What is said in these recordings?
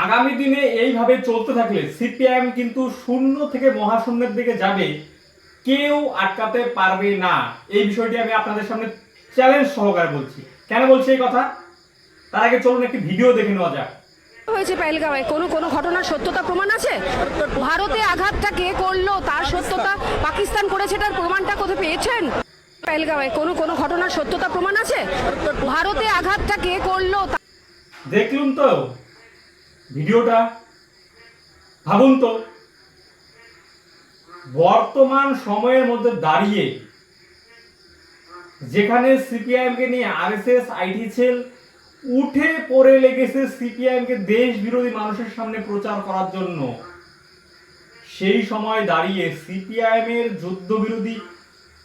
আগামী দিনে এইভাবে চলতে থাকলে সিপিআইএম কিন্তু শূন্য থেকে মহাশূন্যের দিকে যাবে, কেউ আটকাতে পারবে না। এই বিষয়টি আমি আপনাদের সামনে চ্যালেঞ্জ সহকারে বলছি। কেন বলছি এই কথা, তার আগে চলুন একটি ভিডিও দেখে নেওয়া যাক। হয়েছে পেহেলগাঁওয়ে কোনো ঘটনার সত্যতা প্রমাণ আছে? ভারতে আঘাতটা কে করলো তার সত্যতা পাকিস্তান করেছে, তার প্রমাণটা কোথায় পেয়েছেন? পেহেলগাঁওয়ে কোনো ঘটনার সত্যতা প্রমাণ আছে? ভারতে আঘাতটা কে করলো? দেখলুন তো ভিডিওটা, ভাবুন তো বর্তমান সময়ের মধ্যে দাঁড়িয়ে যেখানে সিপিআইএম কে নিয়ে আরএসএস আইটি সেল উঠে পড়ে লেগেছে সিপিআইএম কে দেশ বিরোধী মানুষের সামনে প্রচার করার জন্য, সেই সময় দাঁড়িয়ে সিপিআইএম এর যুদ্ধ বিরোধী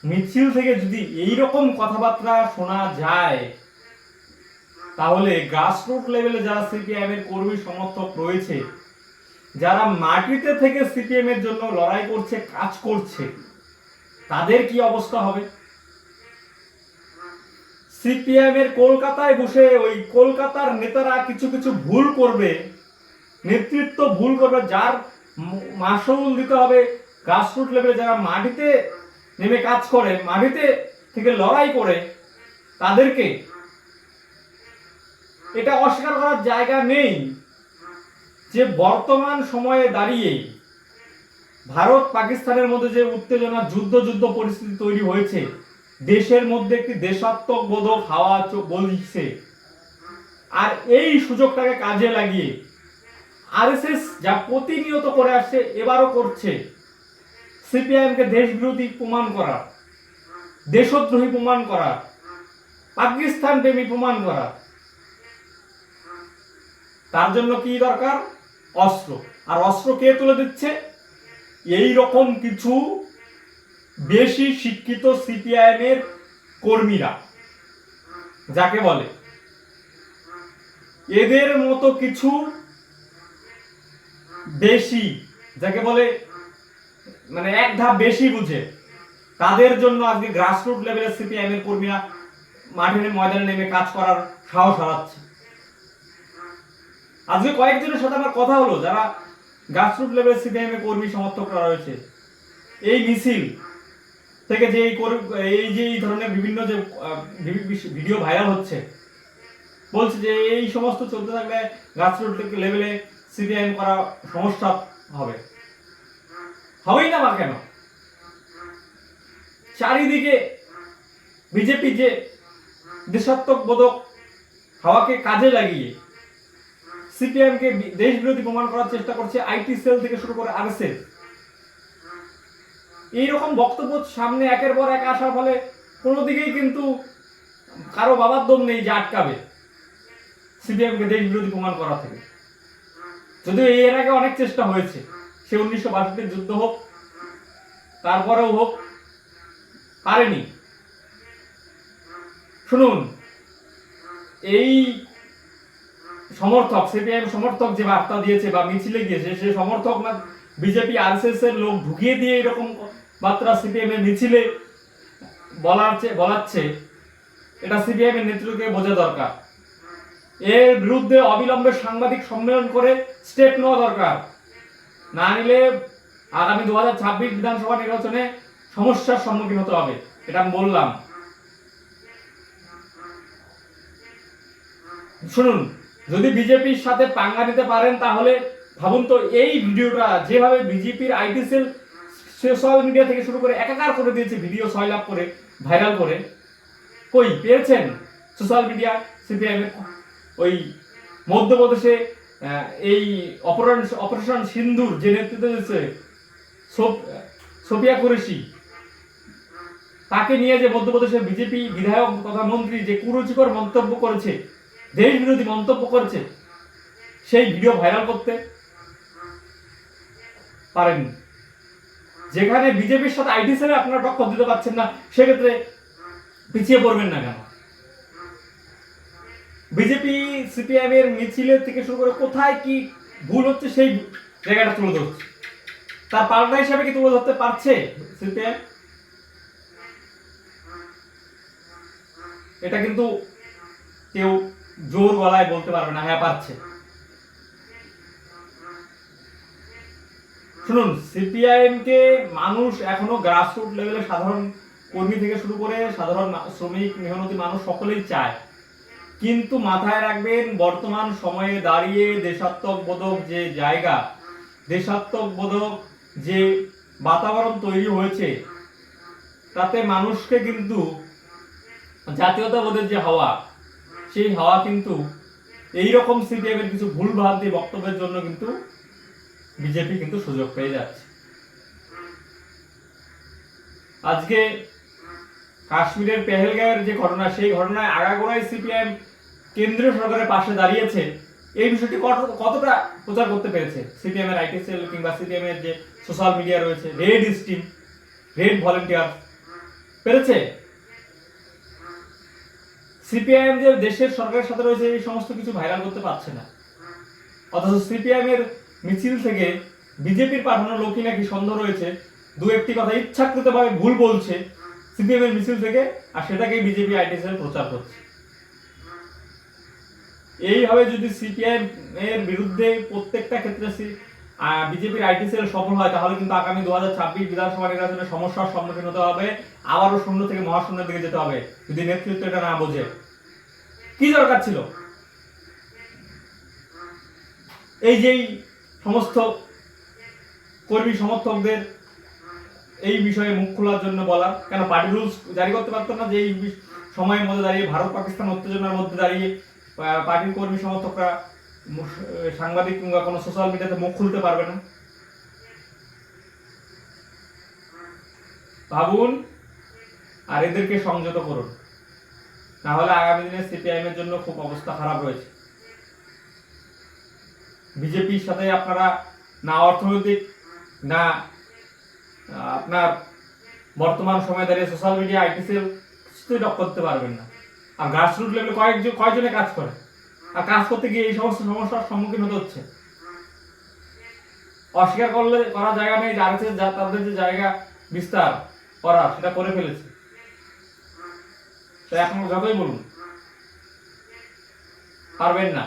মিছিল থেকে যদি এই রকম কথাবার্তা শোনা যায়, তাহলে গ্রাসরুট লেভেলে যারা সিপিআইএম এর কর্মী সমর্থক রয়েছে, যারা মাটিতে থেকে সিপিএম এর জন্য লড়াই করছে, কাজ করছে, তাদের কি অবস্থা হবে? সিপিএম এর কলকাতায় বসে ওই কলকাতার নেতারা কিছু কিছু ভুল করবে, নেতৃত্ব ভুল করবে, যার মাসুল দিতে হবে গ্রাসরুট লেভেলে যারা মাটিতে নেমে কাজ করে, মাটিতে থেকে লড়াই করে, তাদেরকে এটা অস্বীকার করার জায়গা নেই যে বর্তমান সময়ে দাঁড়িয়ে ভারত পাকিস্তানের মধ্যে যে উত্তেজনা যুদ্ধ পরিস্থিতি তৈরি হয়েছে, দেশের মধ্যে একটি দেশাত্মবোধক হাওয়া বলছে। আর এই সুযোগটাকে কাজে লাগিয়ে আরএসএস যা প্রতিনিয়ত করে আসছে, এবারও করছে, সিপিআইএম কে দেশ বিরোধী প্রমাণ করা, দেশদ্রোহী প্রমাণ করা, পাকিস্তান প্রেমী প্রমাণ করা। তার জন্য কি দরকার? অস্ত্র। আর অস্ত্র কে তুলে দিচ্ছে? এই রকম কিছু বেশি শিক্ষিত সিপিআইএম এর কর্মীরা, যাকে বলে এদের মতো কিছু বেশি, যাকে বলে মানে এক ধাপ বেশি বুঝে, তাদের জন্য আজকে গ্রাসরুট লেভেলে সিপিআইএম এর কর্মীরা মাঠের ময়দানে নেমে কাজ করার সাহস হারাচ্ছে। আজকে কয়েকজনের সাথে আমার কথা হলো, যারা গ্রাসরুট লেভেলে সিপিআইএম এর কর্মী সমর্থকরা রয়েছে। এই মিছিল থেকে যে এই ধরনের বিভিন্ন যে ভিডিও ভাইরাল হচ্ছে, বলছে যে এই সমস্ত চলতে থাকলে গ্রাসরুট লেভেলে সিপিআইএম করা সমস্যা হবে। হবেই না বা কেন? চারিদিকে বিজেপি যে দেশাত্মবোধক হাওয়াকে কাজে লাগিয়ে সিপিএম কে দেশ বিরোধী প্রমাণ করার চেষ্টা করছে, আইটি সেল থেকে শুরু করে আরএসএস। এইরকম বক্তব্য সামনে একের পর এক আসার ফলে কোনো দিকেই কিন্তু কারো বাবার দম নেই যে আটকাবে সিপিএম কে দেশ বিরোধী প্রমাণ করা থেকে। যদিও এর আগে অনেক চেষ্টা হয়েছে, সে 1962 যুদ্ধ হোক, তারপরেও হোক, পারেনি। শুনুন, এই সমর্থক, সিপিআইএম সমর্থক যে বার্তা দিয়েছে বা মিছিলে গিয়েছে, সে সমর্থক না বিজেপি আরএসএস এর লোক ঢুকিয়ে দিয়ে এরকম বার্তা সিপিএম এর মিছিলে বলাচ্ছে, এটা সিপিআইএম এর নেতৃত্বকে বোঝা দরকার। এর বিরুদ্ধে অবিলম্বে সাংবাদিক সম্মেলন করে স্টেপ নেওয়া দরকার, না নিলে আগামী 2026 বিধানসভা নির্বাচনে সমস্যার সম্মুখীন হতে হবে। এটা আমি বললাম। শুনুন, যদি বিজেপির সাথে পাঙ্গা নিতে পারেন, তাহলে ভাবুন তো এই ভিডিওটা যেভাবে বিজেপির আইটি সেল সোশ্যাল মিডিয়া থেকে শুরু করে একাকার করে দিয়েছে, ভিডিও সয়লাভ করে ভাইরাল করে, কই পেয়েছেন সোশ্যাল মিডিয়া সিপিআইএম এর ওই মধ্যপ্রদেশে এই অপারেশন সিন্দুর যে নেতৃত্ব দিয়েছে সোফিয়া কুরেশি, তাকে নিয়ে যে মধ্যপ্রদেশের বিজেপি বিধায়ক তথা মন্ত্রী যে কুরুচিকর মন্তব্য করেছে, দেশ বিরোধী মন্তব্য করেছে, সেই ভিডিও ভাইরাল করতে পারেননি। যেখানে বিজেপির সাথে আইটি সেলে আপনারা টক্কর দিতে পারছেন না, সেক্ষেত্রে পিছিয়ে পড়বেন না কেন? বিজেপি সিপিআইএম এর মিছিলের থেকে শুরু করে কোথায় কি ভুল হচ্ছে সেই জায়গাটা তুলে ধরছে। তার পাল্টা হিসাবে কি তুলে ধরতে পারছে সিপিআইএম? এটা কিন্তু কেউ জোর গলায় বলতে পারবে না হ্যাঁ পারছে। শুনুন, সিপিআইএম কে মানুষ এখনো গ্রাসরুট লেভেলে সাধারণ কর্মী থেকে শুরু করে সাধারণ শ্রমিক মেহনতি মানুষ সকলেই চায়, কিন্তু মাথায় রাখবেন বর্তমান সময়ে দাঁড়িয়ে দেশাত্মবোধক যে জায়গা, দেশাত্মবোধক যে বাতাবরণ তৈরি হয়েছে, তাতে মানুষকে কিন্তু জাতীয়তাবোধের যে হাওয়া, সেই হাওয়া কিন্তু এইরকম সিপিএম এর কিছু ভুলভ্রান্তি বক্তব্যের জন্য কিন্তু বিজেপি কিন্তু সুযোগ পেয়ে যাচ্ছে। আজকে কাশ্মীরের পেহেলগাঁওয়ের যে ঘটনা, সেই ঘটনায় আগাগোড়াই সিপিআইএম কেন্দ্রীয় সরকারের পাশে দাঁড়িয়েছে। এই বিষয়টি কতটা প্রচার করতে পেরেছে সিপিএম এর আইটি সেল কিংবা সিপিএম এর যে সোশ্যাল মিডিয়া রয়েছে, রেড স্টিম, রেড ভলেন্টিয়ার, পেরেছে? সিপিআইএম যে দেশের সরকারের সাথে রয়েছে এই সমস্ত কিছু ভাইরাল করতে পারছে না, অথচ সিপিআইএম এর মিছিল থেকে বিজেপির পাঠানো লোকই নাকি সন্দেহ রয়েছে দু একটি কথা ইচ্ছাকৃতভাবে ভুল বলছে সিপিএম এর মিছিল থেকে, আর সেটাকেই বিজেপি আইটি সেল প্রচার করছে। এইভাবে যদি সিপিআইএম এর বিরুদ্ধে প্রত্যেকটা ক্ষেত্রে বিজেপির আইটি সেল সফল হয়, তাহলে কিন্তু আগামী 2026 বিধানসভা নির্বাচনে সমস্যার সম্মুখীন হতে হবে, আবারও শূন্য থেকে মহাশূন্যের দিকে যেতে হবে যদি নেতৃত্ব এটা না বোঝে। কি দরকার ছিল এই যেই সমস্ত কর্মী সমর্থকদের এই বিষয়ে মুখ খোলার জন্য বলা? কেন পার্টি রুলস জারি করতে পারতো না যে এই সময়ের মধ্যে দাঁড়িয়ে, ভারত পাকিস্তান উত্তেজনার মধ্যে দাঁড়িয়ে পার্টির কর্মী সমর্থকরা সাংবাদিক কিংবা কোনো সোশ্যাল মিডিয়াতে মুখ খুলতে পারবে না? ভাবুন আর এদেরকে সংযত করুন, না হলে আগামী দিনে সিপিআইএম এর জন্য খুব অবস্থা খারাপ রয়েছে। বিজেপির সাথে আপনারা না অর্থনৈতিক, না আপনার বর্তমান সময়ে দাঁড়িয়ে সোশ্যাল মিডিয়া, আইটি সেল কিছুই টক্কর করতে পারবেন না। আর গ্রাসরুট লেভেলে কয়জনে কাজ করে, আর কাজ করতে গিয়ে এই সমস্ত সমস্যার সম্মুখীন হতে হচ্ছে। অস্বীকার করলে করার জায়গা নেই, তাদের যে জায়গা বিস্তার করার সেটা করে ফেলেছে। তাই আপনারা যতই বলুন পারবেন না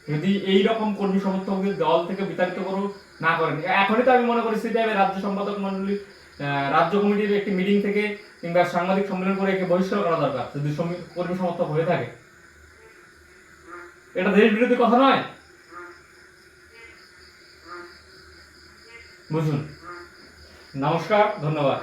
যদি এই রকম কর্মী সমর্থকদের দল থেকে বিতাড়িত না করেন। এখনই তো আমি মনে করি সিপিআইএম এর রাজ্য সম্পাদক মন্ডলী, রাজ্য কমিটির একটি মিটিং থেকে কিংবা সাংবাদিক সম্মেলন করে একে বহিষ্কার করা দরকার যদি কর্মী সমর্থক হয়ে থাকে। এটা দেশ বিরোধী কথা নয়, বুঝুন। নমস্কার, ধন্যবাদ।